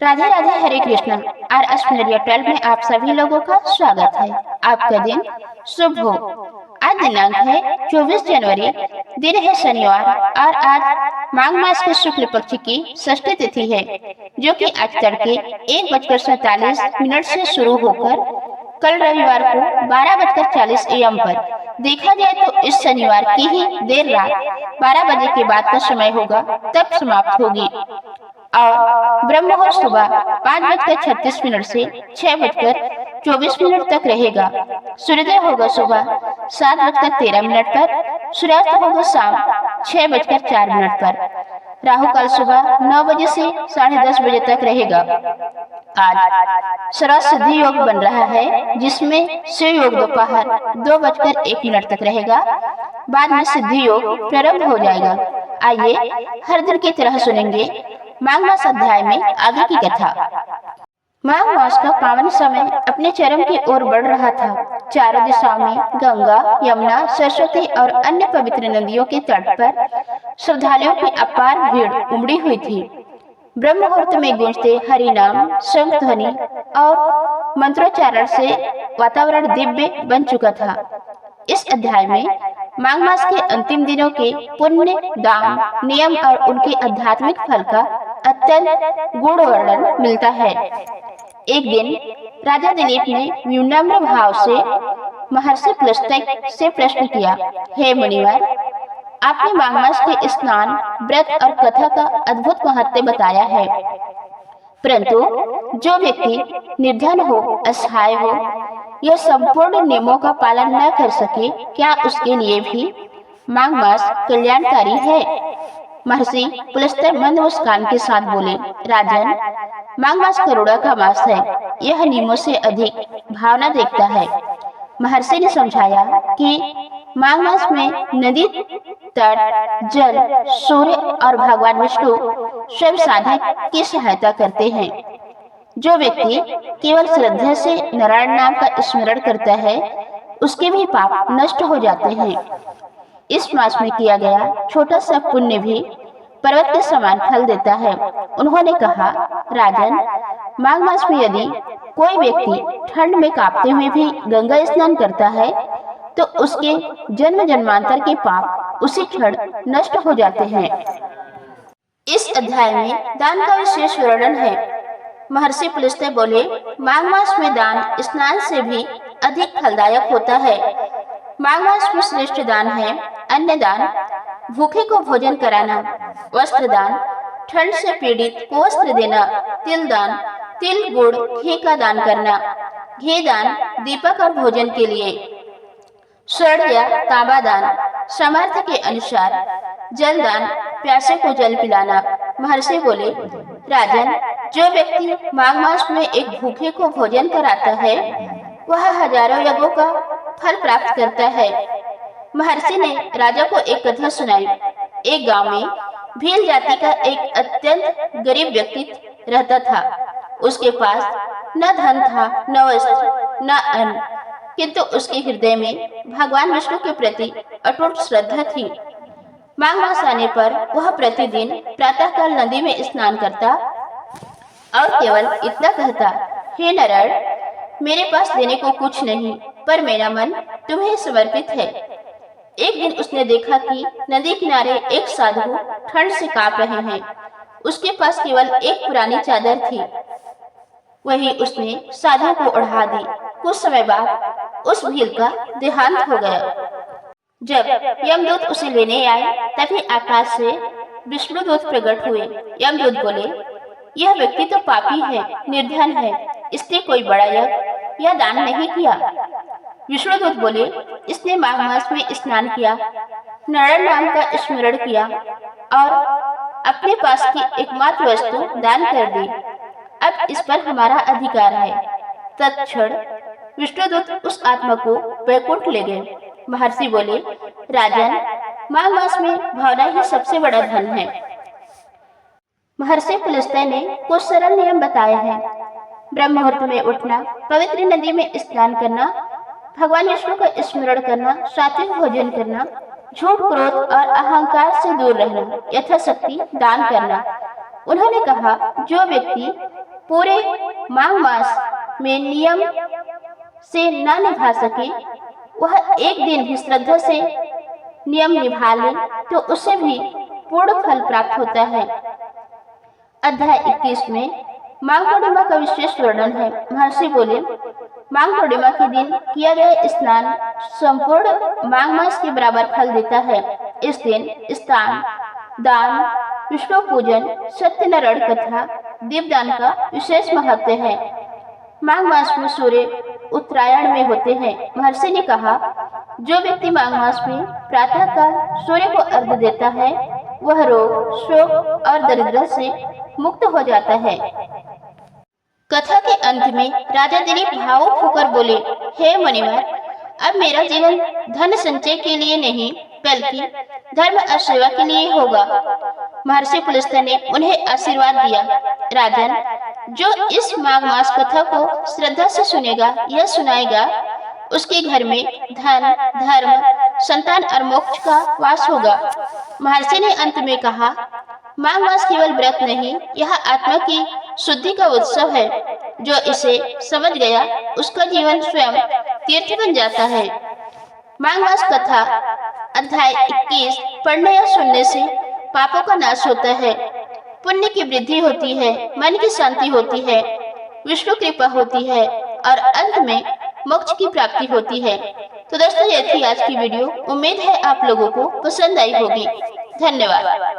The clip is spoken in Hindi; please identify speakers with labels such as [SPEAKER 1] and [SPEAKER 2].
[SPEAKER 1] राधे राधे, हरे कृष्णा। RS मीडिया 12 में आप सभी लोगों का स्वागत है। आपका दिन शुभ हो। आज दिनांक है 24 जनवरी, दिन है शनिवार और आज माघ मास के शुक्ल पक्ष की षष्ठी तिथि है, जो कि आज तड़के 1:47 से शुरू होकर कल रविवार को 12:40 AM पर, देखा जाए तो इस शनिवार की ही देर रात 12 बजे के बाद का समय होगा तब समाप्त होगी और ब्रह्म मुहूर्त सुबह 5:36 से 6:24 तक रहेगा। सूर्योदय होगा सुबह 7:13 पर, सूर्यास्त होगा शाम 6:04 पर। राहु काल सुबह 9 बजे से 10:30 बजे तक रहेगा। आज सर्व सिद्धि योग बन रहा है, जिसमें शिव योग दोपहर 2:01 तक रहेगा। बाद में सिद्धि योग प्रारंभ हो जाएगा। आइए हर दिन की तरह सुनेंगे माघ मास अध्याय में आगे की कथा। माघ मास का पावन समय अपने चरम की ओर बढ़ रहा था। चारों दिशाओं में गंगा, यमुना, सरस्वती और अन्य पवित्र नदियों के तट पर श्रद्धालुओं की अपार भीड़ उमड़ी हुई थी। ब्रह्म मुहूर्त में गूंजते हरि नाम, शंख ध्वनि और मंत्रोच्चारण से वातावरण दिव्य बन चुका था। इस अध्याय में माघ मास के अंतिम दिनों के पुण्य, दान, नियम और उनके आध्यात्मिक फल का अत्यंत गूढ़ वर्णन मिलता है। एक दिन राजा दिलीप ने विनम्र भाव से महर्षि पुलस्त्य से प्रश्न किया, हे मुनिवर, आपने माघ मास के स्नान, व्रत और कथा का अद्भुत महत्व बताया है, परंतु जो व्यक्ति निर्धन हो, असहाय हो, यह संपूर्ण नियमों का पालन न कर सके, क्या उसके लिए भी माघ मास कल्याणकारी है? महर्षि पुलस्त्य मंद मुस्कान के साथ बोले, राजन, माघ मास करुणा का मास है। यह नियमों से अधिक भावना देखता है। महर्षि ने समझाया कि माघ मास में नदी, तट, जल, सूर्य और भगवान विष्णु स्वयं साधक की सहायता करते हैं। जो व्यक्ति केवल श्रद्धा से नारायण नाम का स्मरण करता है, उसके भी पाप नष्ट हो जाते हैं। इस मास में किया गया छोटा सा पुण्य भी पर्वत के समान फल देता है। उन्होंने कहा, राजन, माघ मास में यदि कोई व्यक्ति ठंड में कांपते हुए भी गंगा स्नान करता है, तो उसके जन्म जन्मांतर के पाप उसी क्षण नष्ट हो जाते हैं। इस अध्याय में दान का विशेष वर्णन है। महर्षि पुलस्त्य बोले, माघ मास में दान स्नान से भी अधिक फलदायक होता है। माघ मास में श्रेष्ठ दान है अन्न दान, भूखे को भोजन कराना, वस्त्र दान, ठंड से पीड़ित को वस्त्र देना, तिल दान, तिल, गुड़, घी का दान करना, घी दान दीपक और भोजन के लिए, स्वर्ण या तांबा दान सामर्थ्य के अनुसार, जल दान, प्यासे को जल पिलाना। महर्षि बोले, राजन, जो व्यक्ति माघ मास में एक भूखे को भोजन कराता है, वह हजारों यज्ञों का फल प्राप्त करता है। महर्षि ने राजा को एक कथा सुनाई। एक गांव में भील जाति का एक अत्यंत गरीब व्यक्ति रहता था। उसके पास न धन था, न वस्त्र, न अन्न, किंतु उसके हृदय में भगवान विष्णु के प्रति अटूट श्रद्धा थी। माघ मास आने पर वह प्रतिदिन प्रातःकाल नदी में स्नान करता और केवल इतना कहता, हे नारायण, मेरे पास देने को कुछ नहीं, पर मेरा मन तुम्हें समर्पित है। एक दिन उसने देखा कि नदी किनारे एक साधु ठंड से कांप रहे हैं। उसके पास केवल एक पुरानी चादर थी। वही उसने साधु को ओढ़ा दी। कुछ समय बाद उस भील का देहांत हो गया। जब यमदूत उसे लेने आए, तभी आकाश से विष्णुदूत प्रकट हुए। यमदूत बोले, यह व्यक्ति तो पापी है, निर्धन है, इसने कोई बड़ा यज्ञ या दान नहीं किया। विष्णुदूत बोले, इसने माघ मास में स्नान किया, नारायण नाम का स्मरण किया और अपने पास की एकमात्र वस्तु दान कर दी। अब इस पर हमारा अधिकार है। तत्क्षण विष्णुदूत उस आत्मा को वैकुंठ ले गए। महर्षि बोले, राजन, माघ मास में भावना ही सबसे बड़ा धन है। महर्षि पुलस्त्य ने कुछ सरल नियम बताए हैं। ब्रह्म मुहूर्त में उठना, पवित्र नदी में स्नान करना, भगवान विष्णु का स्मरण करना, सात्विक भोजन करना, झूठ, क्रोध और अहंकार से दूर रहना, यथाशक्ति दान करना। उन्होंने कहा, जो व्यक्ति पूरे माघ मास में नियम से न निभा सके, वह एक दिन भी श्रद्धा से नियम निभा ले तो उसे भी पूर्ण फल प्राप्त होता है। अध्याय 21 में माघ पूर्णिमा का विशेष वर्णन है। महर्षि बोले, माघ पूर्णिमा के दिन किया गया स्नान संपूर्ण माघ मास के बराबर फल देता है। इस दिन स्नान, दान, विष्णु पूजन, सत्यनारायण कथा, दीपदान का विशेष महत्व है। माघ मास में सूर्य उत्तरायण में होते हैं। महर्षि ने कहा, जो व्यक्ति माघ मास में प्रातः काल सूर्य को अर्घ्य देता है वह रोग, शोक और दरिद्र से मुक्त हो जाता है। कथा के अंत में राजा दिलीप भावुक होकर बोले, हे मुनिवर, अब मेरा जीवन धन संचय के लिए नहीं बल्कि धर्म और सेवा के लिए होगा। महर्षि पुलस्त्य ने उन्हें आशीर्वाद दिया, राजन, जो इस माघ मास कथा को श्रद्धा से सुनेगा या सुनाएगा उसके घर में धन, धर्म, संतान और मोक्ष का वास होगा। महर्षि ने अंत में कहा, माघ मास केवल व्रत नहीं, यह आत्मा की शुद्धि का उत्सव है। जो इसे समझ गया उसका जीवन स्वयं तीर्थ बन जाता है। माघ मास कथा अध्याय 21 पढ़ने या सुनने से पापों का नाश होता है, पुण्य की वृद्धि होती है, मन की शांति होती है, विष्णु कृपा होती है और अंत में मोक्ष की प्राप्ति होती है। तो दोस्तों, ये थी आज की वीडियो। उम्मीद है आप लोगों को पसंद आई होगी। धन्यवाद।